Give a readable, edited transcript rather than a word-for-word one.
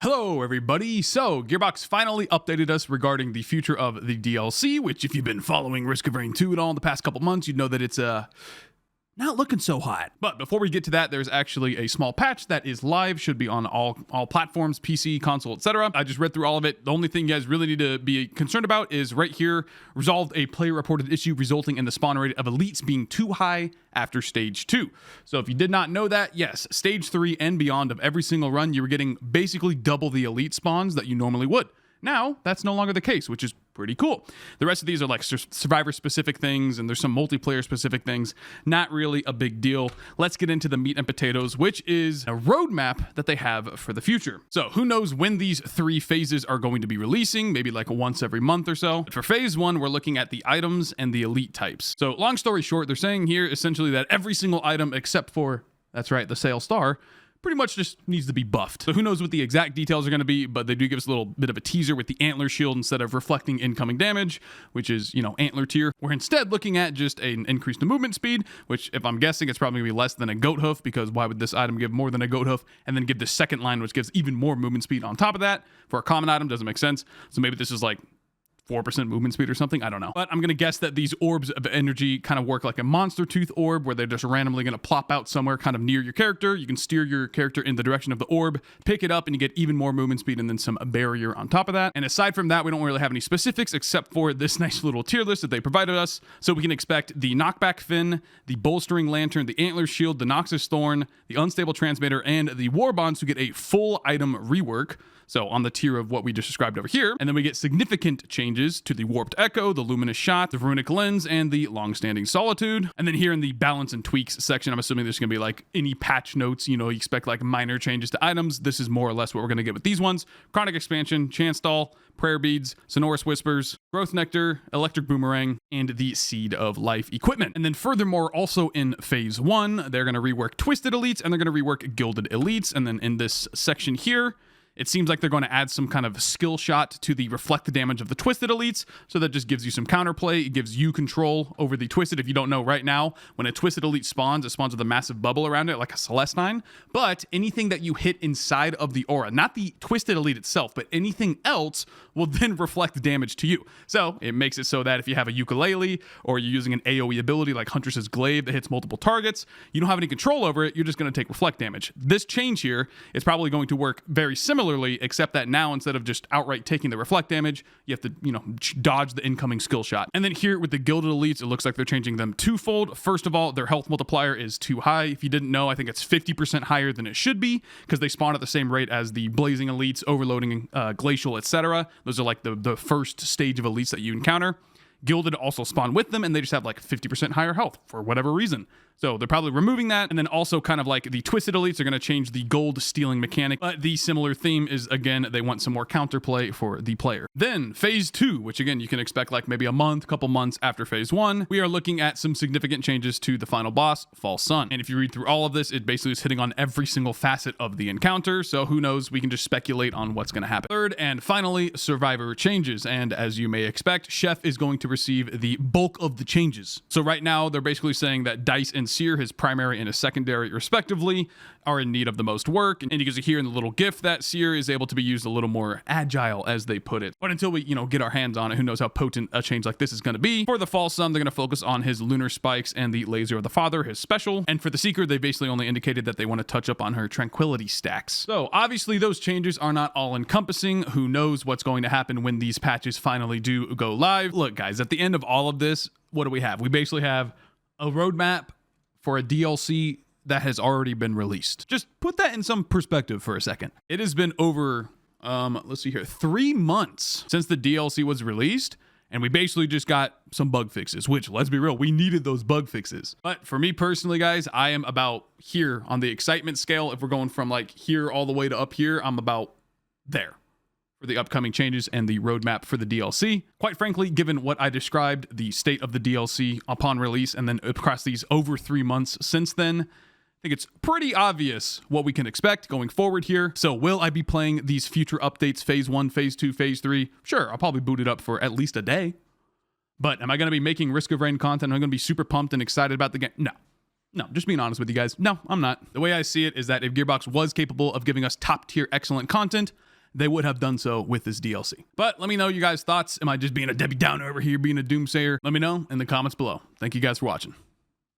Hello, everybody. So, Gearbox finally updated us regarding the future of the DLC, which, if you've been following Risk of Rain 2 at all in the past couple months, you'd know that it's not looking so hot. But before we get to that, there's actually a small patch that is live, should be on all platforms, PC, console, etc. I just read through all of it. The only thing you guys really need to be concerned about is right here, resolved a player-reported issue resulting in the spawn rate of elites being too high after Stage 2. So if you did not know that, yes, Stage 3 and beyond of every single run, you were getting basically double the elite spawns that you normally would. Now, that's no longer the case, which is pretty cool. The rest of these are like survivor-specific things, and there's some multiplayer-specific things. Not really a big deal. Let's get into the meat and potatoes, which is a roadmap that they have for the future. So who knows when these three phases are going to be releasing, maybe like once every month or so. But for phase 1, we're looking at the items and the elite types. So long story short, they're saying here essentially that every single item except for, that's right, the Sail Star, pretty much just needs to be buffed. So who knows what the exact details are going to be, but they do give us a little bit of a teaser with the antler shield instead of reflecting incoming damage, which is, antler tier. We're instead looking at just an increase to movement speed, which if I'm guessing it's probably going to be less than a goat hoof, because why would this item give more than a goat hoof and then give the second line, which gives even more movement speed on top of that? For a common item, doesn't make sense. So maybe this is like 4% movement speed or something, I don't know. But I'm gonna guess that these orbs of energy kind of work like a monster tooth orb, where they're just randomly gonna plop out somewhere kind of near your character. You can steer your character in the direction of the orb, pick it up, and you get even more movement speed and then some barrier on top of that. And aside from that, we don't really have any specifics except for this nice little tier list that they provided us. So we can expect the knockback fin, the bolstering lantern, the antler shield, the Noxus thorn, the unstable transmitter, and the war bonds to get a full item rework. So on the tier of what we just described over here. And then we get significant changes to the Warped Echo, the Luminous Shot, the Runic Lens, and the Long-Standing Solitude. And then here in the balance and tweaks section, I'm assuming there's going to be like any patch notes. You expect like minor changes to items. This is more or less what we're going to get with these ones. Chronic Expansion, Chance Doll, Prayer Beads, Sonorous Whispers, Growth Nectar, Electric Boomerang, and the Seed of Life equipment. And then furthermore, also in Phase 1, they're going to rework Twisted Elites and they're going to rework Gilded Elites. And then in this section here, it seems like they're going to add some kind of skill shot to the reflect the damage of the Twisted Elites, so that just gives you some counterplay. It gives you control over the Twisted. If you don't know right now, when a Twisted Elite spawns, it spawns with a massive bubble around it, like a Celestine. But anything that you hit inside of the aura, not the Twisted Elite itself, but anything else, will then reflect damage to you. So it makes it so that if you have a ukulele, or you're using an AoE ability like Huntress's Glaive that hits multiple targets, you don't have any control over it, you're just going to take reflect damage. This change here is probably going to work very similarly, except that now instead of just outright taking the reflect damage, you have to, dodge the incoming skill shot. And then here with the Gilded Elites, it looks like they're changing them twofold. First of all, their health multiplier is too high. If you didn't know, I think it's 50% higher than it should be, because they spawn at the same rate as the Blazing Elites, Overloading, Glacial, etc. Those are like the first stage of elites that you encounter. Gilded also spawn with them, and they just have like 50% higher health for whatever reason. So they're probably removing that. And then also kind of like the Twisted Elites are going to change the gold stealing mechanic. But the similar theme is, again, they want some more counterplay for the player. Then Phase 2, which again, you can expect like maybe a month, couple months after Phase 1, we are looking at some significant changes to the final boss, False Sun. And if you read through all of this, it basically is hitting on every single facet of the encounter. So who knows, we can just speculate on what's going to happen. Third and finally, Survivor changes. And as you may expect, Chef is going to receive the bulk of the changes. So right now, they're basically saying that Dice and Seer, his primary and his secondary respectively, are in need of the most work. And you can see here in the little GIF that Seer is able to be used a little more agile, as they put it. But until we, get our hands on it, who knows how potent a change like this is going to be. For the False Sun, they're going to focus on his Lunar Spikes and the Laser of the Father, his special. And for the Seeker, they basically only indicated that they want to touch up on her Tranquility stacks. So obviously those changes are not all encompassing. Who knows what's going to happen when these patches finally do go live. Look, guys, at the end of all of this, what do we have? We basically have a roadmap for a DLC that has already been released. Just put that in some perspective for a second. It has been over, let's see here, 3 months since the DLC was released, and we basically just got some bug fixes, which, let's be real, we needed those bug fixes. But for me personally, guys, I am about here on the excitement scale. If we're going from like here all the way to up here, I'm about there for the upcoming changes and the roadmap for the DLC. Quite frankly, given what I described, the state of the DLC upon release, and then across these over 3 months since then, I think it's pretty obvious what we can expect going forward here. So will I be playing these future updates, Phase 1, Phase 2, Phase 3? Sure, I'll probably boot it up for at least a day. But am I going to be making Risk of Rain content? Am I going to be super pumped and excited about the game? No. No, just being honest with you guys. No, I'm not. The way I see it is that if Gearbox was capable of giving us top tier excellent content, they would have done so with this DLC. But let me know your guys' thoughts. Am I just being a Debbie Downer over here, being a doomsayer? Let me know in the comments below. Thank you guys for watching.